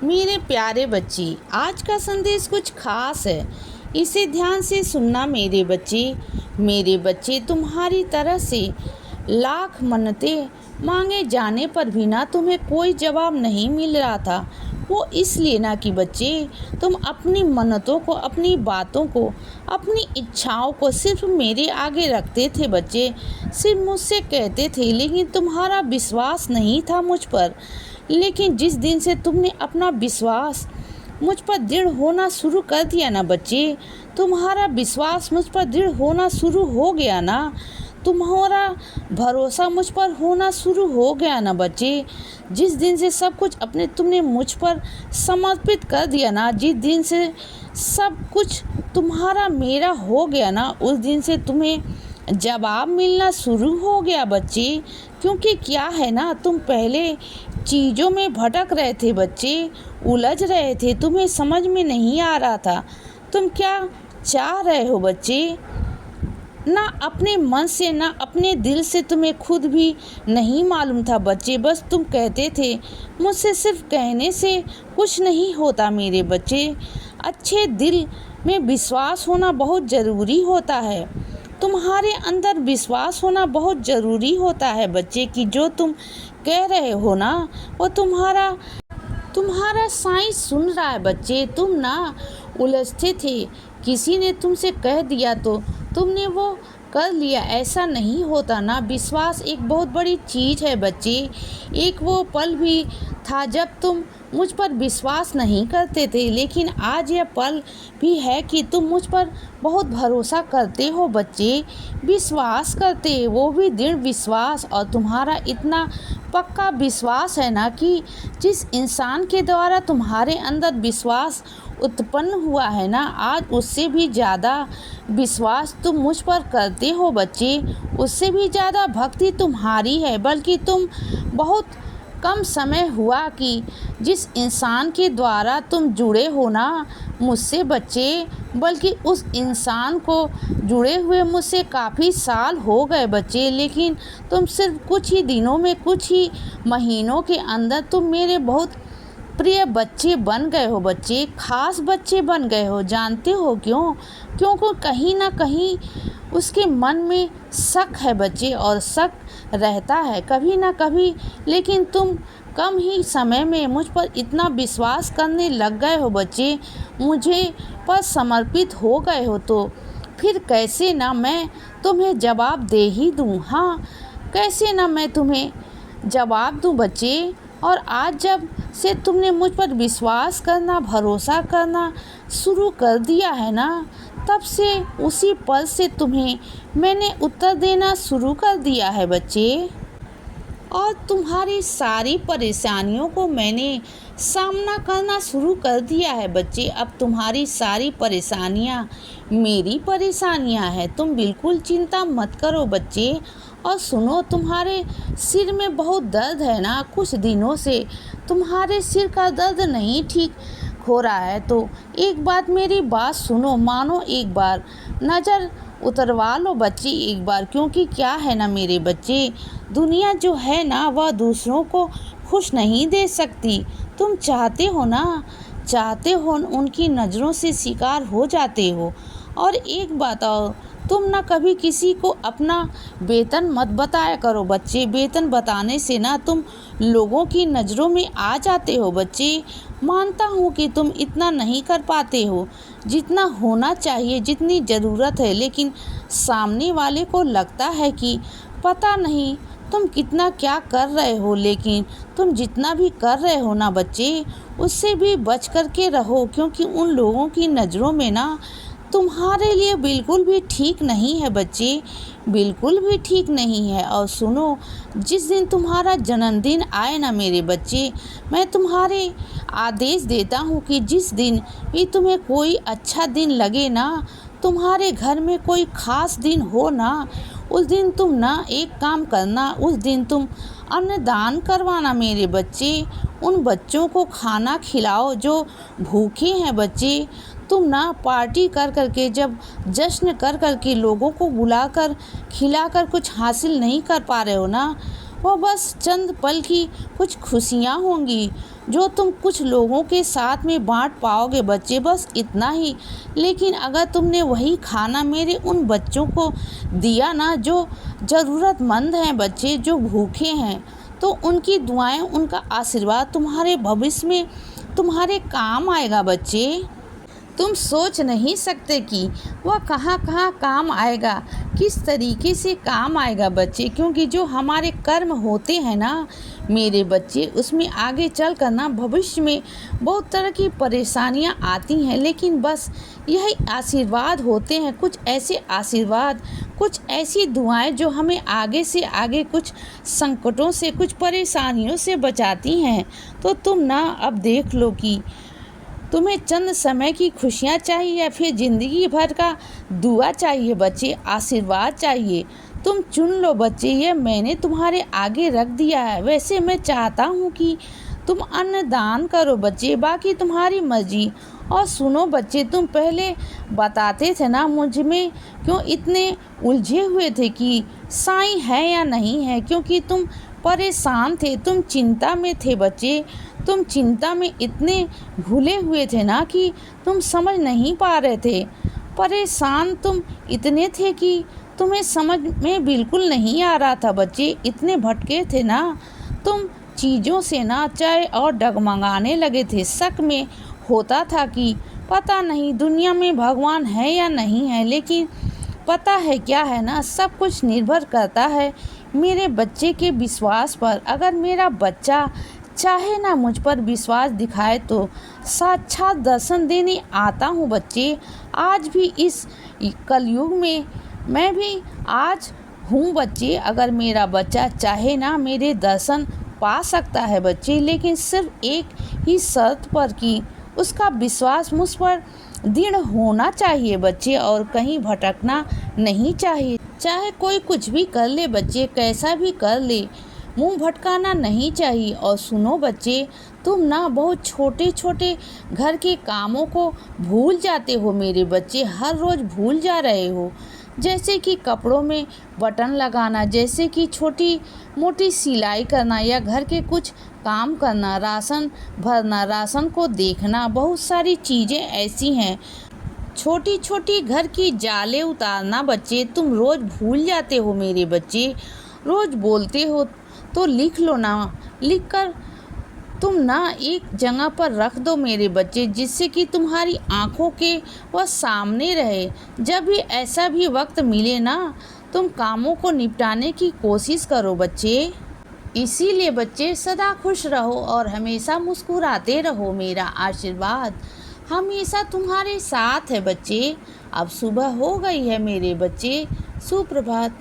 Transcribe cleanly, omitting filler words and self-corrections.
मेरे प्यारे बच्चे, आज का संदेश कुछ खास है। इसे ध्यान से सुनना मेरे बच्चे। मेरे बच्चे, तुम्हारी तरह से लाख मन्नतें मांगे जाने पर भी ना तुम्हें कोई जवाब नहीं मिल रहा था। वो इसलिए ना कि बच्चे, तुम अपनी मन्नतों को, अपनी बातों को, अपनी इच्छाओं को सिर्फ मेरे आगे रखते थे बच्चे, सिर्फ मुझसे कहते थे, लेकिन तुम्हारा विश्वास नहीं था मुझ पर। लेकिन जिस दिन से तुमने अपना विश्वास मुझ पर दृढ़ होना शुरू कर दिया ना बच्चे, तुम्हारा विश्वास मुझ पर दृढ़ होना शुरू हो गया ना, तुम्हारा भरोसा मुझ पर होना शुरू हो गया ना बच्चे, जिस दिन से सब कुछ अपने तुमने मुझ पर समर्पित कर दिया ना, जिस दिन से सब कुछ तुम्हारा मेरा हो गया ना, उस दिन से तुम्हें जवाब मिलना शुरू हो गया बच्चे। क्योंकि क्या है ना, तुम पहले चीज़ों में भटक रहे थे बच्चे, उलझ रहे थे, तुम्हें समझ में नहीं आ रहा था तुम क्या चाह रहे हो बच्चे। ना अपने मन से, ना अपने दिल से तुम्हें खुद भी नहीं मालूम था बच्चे। बस तुम कहते थे, मुझसे सिर्फ कहने से कुछ नहीं होता मेरे बच्चे। अच्छे दिल में विश्वास होना बहुत ज़रूरी होता है। तुम्हारे अंदर विश्वास होना बहुत ज़रूरी होता है बच्चे, कि जो तुम कह रहे हो ना, वो तुम्हारा साइंस सुन रहा है बच्चे। तुम ना उलझते थे, किसी ने तुमसे कह दिया तो तुमने वो कर लिया, ऐसा नहीं होता ना। विश्वास एक बहुत बड़ी चीज़ है बच्चे। एक वो पल भी था जब तुम मुझ पर विश्वास नहीं करते थे, लेकिन आज यह पल भी है कि तुम मुझ पर बहुत भरोसा करते हो बच्चे, विश्वास करते, वो भी दृढ़ विश्वास। और तुम्हारा इतना पक्का विश्वास है ना कि जिस इंसान के द्वारा तुम्हारे अंदर विश्वास उत्पन्न हुआ है ना, आज उससे भी ज़्यादा विश्वास तुम मुझ पर करते हो बच्चे, उससे भी ज़्यादा भक्ति तुम्हारी है। बल्कि तुम बहुत कम समय हुआ कि जिस इंसान के द्वारा तुम जुड़े हो ना मुझसे बच्चे, बल्कि उस इंसान को जुड़े हुए मुझसे काफ़ी साल हो गए बच्चे। लेकिन तुम सिर्फ कुछ ही दिनों में, कुछ ही महीनों के अंदर तुम मेरे बहुत प्रिय बच्चे बन गए हो बच्चे, खास बच्चे बन गए हो। जानते हो क्यों? क्योंकि कहीं ना कहीं उसके मन में शक है बच्चे, और शक रहता है कभी ना कभी। लेकिन तुम कम ही समय में मुझ पर इतना विश्वास करने लग गए हो बच्चे, मुझे पर समर्पित हो गए हो, तो फिर कैसे ना मैं तुम्हें जवाब दे ही दूँ। हाँ, कैसे ना मैं तुम्हें जवाब दूँ बच्चे। और आज जब से तुमने मुझ पर विश्वास करना, भरोसा करना शुरू कर दिया है ना, तब से उसी पल से तुम्हें मैंने उत्तर देना शुरू कर दिया है बच्चे। और तुम्हारी सारी परेशानियों को मैंने सामना करना शुरू कर दिया है बच्चे। अब तुम्हारी सारी परेशानियां मेरी परेशानियां हैं, तुम बिल्कुल चिंता मत करो बच्चे। और सुनो, तुम्हारे सिर में बहुत दर्द है ना, कुछ दिनों से तुम्हारे सिर का दर्द नहीं ठीक हो रहा है, तो एक बात, मेरी बात सुनो, मानो एक बार, नज़र उतरवा लो बच्चे एक बार। क्योंकि क्या है ना मेरे बच्चे, दुनिया जो है ना, वह दूसरों को खुश नहीं दे सकती। तुम चाहते हो ना, चाहते हो उनकी नज़रों से शिकार हो जाते हो। और एक बात और, तुम ना कभी किसी को अपना वेतन मत बताया करो बच्चे। वेतन बताने से ना तुम लोगों की नज़रों में आ जाते हो बच्चे। मानता हूँ कि तुम इतना नहीं कर पाते हो जितना होना चाहिए, जितनी ज़रूरत है, लेकिन सामने वाले को लगता है कि पता नहीं तुम कितना क्या कर रहे हो। लेकिन तुम जितना भी कर रहे हो ना बच्चे, उससे भी बच कर के रहो, क्योंकि उन लोगों की नज़रों में ना तुम्हारे लिए बिल्कुल भी ठीक नहीं है बच्चे, बिल्कुल भी ठीक नहीं है। और सुनो, जिस दिन तुम्हारा जन्मदिन आए ना मेरे बच्चे, मैं तुम्हारे आदेश देता हूँ कि जिस दिन भी तुम्हें कोई अच्छा दिन लगे ना, तुम्हारे घर में कोई ख़ास दिन हो ना, उस दिन तुम ना एक काम करना, उस दिन तुम अन्नदान करवाना मेरे बच्चे। उन बच्चों को खाना खिलाओ जो भूखे हैं बच्चे। तुम ना पार्टी कर कर के, जब जश्न कर कर के लोगों को बुलाकर खिलाकर कुछ हासिल नहीं कर पा रहे हो ना, वो बस चंद पल की कुछ खुशियाँ होंगी, जो तुम कुछ लोगों के साथ में बांट पाओगे बच्चे, बस इतना ही। लेकिन अगर तुमने वही खाना मेरे उन बच्चों को दिया ना जो ज़रूरतमंद हैं बच्चे, जो भूखे हैं, तो उनकी दुआएं, उनका आशीर्वाद तुम्हारे भविष्य में तुम्हारे काम आएगा बच्चे। तुम सोच नहीं सकते कि वह कहाँ कहाँ काम आएगा, किस तरीके से काम आएगा बच्चे। क्योंकि जो हमारे कर्म होते हैं ना मेरे बच्चे, उसमें आगे चल कर ना भविष्य में बहुत तरह की परेशानियां आती हैं, लेकिन बस यही आशीर्वाद होते हैं, कुछ ऐसे आशीर्वाद, कुछ ऐसी दुआएं जो हमें आगे से आगे कुछ संकटों से, कुछ परेशानियों से बचाती हैं। तो तुम ना अब देख लो कि तुम्हें चंद समय की खुशियाँ चाहिए या फिर ज़िंदगी भर का दुआ चाहिए बच्चे, आशीर्वाद चाहिए। तुम चुन लो बच्चे, ये मैंने तुम्हारे आगे रख दिया है। वैसे मैं चाहता हूँ कि तुम अन्नदान करो बच्चे, बाकी तुम्हारी मर्जी। और सुनो बच्चे, तुम पहले बताते थे ना मुझ में क्यों इतने उलझे हुए थे कि साईं है या नहीं है, क्योंकि तुम परेशान थे, तुम चिंता में थे बच्चे। तुम चिंता में इतने भूले हुए थे ना कि तुम समझ नहीं पा रहे थे। परेशान तुम इतने थे कि तुम्हें समझ में बिल्कुल नहीं आ रहा था बच्चे, इतने भटके थे ना तुम चीज़ों से ना, चाहे और डगमगाने लगे थे। शक में होता था कि पता नहीं दुनिया में भगवान है या नहीं है। लेकिन पता है क्या है ना, सब कुछ निर्भर करता है मेरे बच्चे के विश्वास पर। अगर मेरा बच्चा चाहे ना मुझ पर विश्वास दिखाए तो साक्षात दर्शन देने आता हूँ बच्चे। आज भी इस कलयुग में मैं भी आज हूँ बच्चे। अगर मेरा बच्चा चाहे ना मेरे दर्शन पा सकता है बच्चे, लेकिन सिर्फ एक ही शर्त पर कि उसका विश्वास मुझ पर दृढ़ होना चाहिए बच्चे, और कहीं भटकना नहीं चाहिए। चाहे कोई कुछ भी कर ले बच्चे, कैसा भी कर ले, मुंह भटकाना नहीं चाहिए। और सुनो बच्चे, तुम ना बहुत छोटे छोटे घर के कामों को भूल जाते हो मेरे बच्चे, हर रोज़ भूल जा रहे हो। जैसे कि कपड़ों में बटन लगाना, जैसे कि छोटी मोटी सिलाई करना, या घर के कुछ काम करना, राशन भरना, राशन को देखना, बहुत सारी चीज़ें ऐसी हैं। छोटी छोटी घर की जालें उतारना बच्चे, तुम रोज़ भूल जाते हो मेरे बच्चे। रोज़ बोलते हो तो लिख लो ना, लिख कर तुम ना एक जगह पर रख दो मेरे बच्चे, जिससे कि तुम्हारी आँखों के वह सामने रहे। जब भी ऐसा भी वक्त मिले ना, तुम कामों को निपटाने की कोशिश करो बच्चे। इसीलिए बच्चे सदा खुश रहो और हमेशा मुस्कुराते रहो। मेरा आशीर्वाद हमेशा तुम्हारे साथ है बच्चे। अब सुबह हो गई है मेरे बच्चे, सुप्रभात।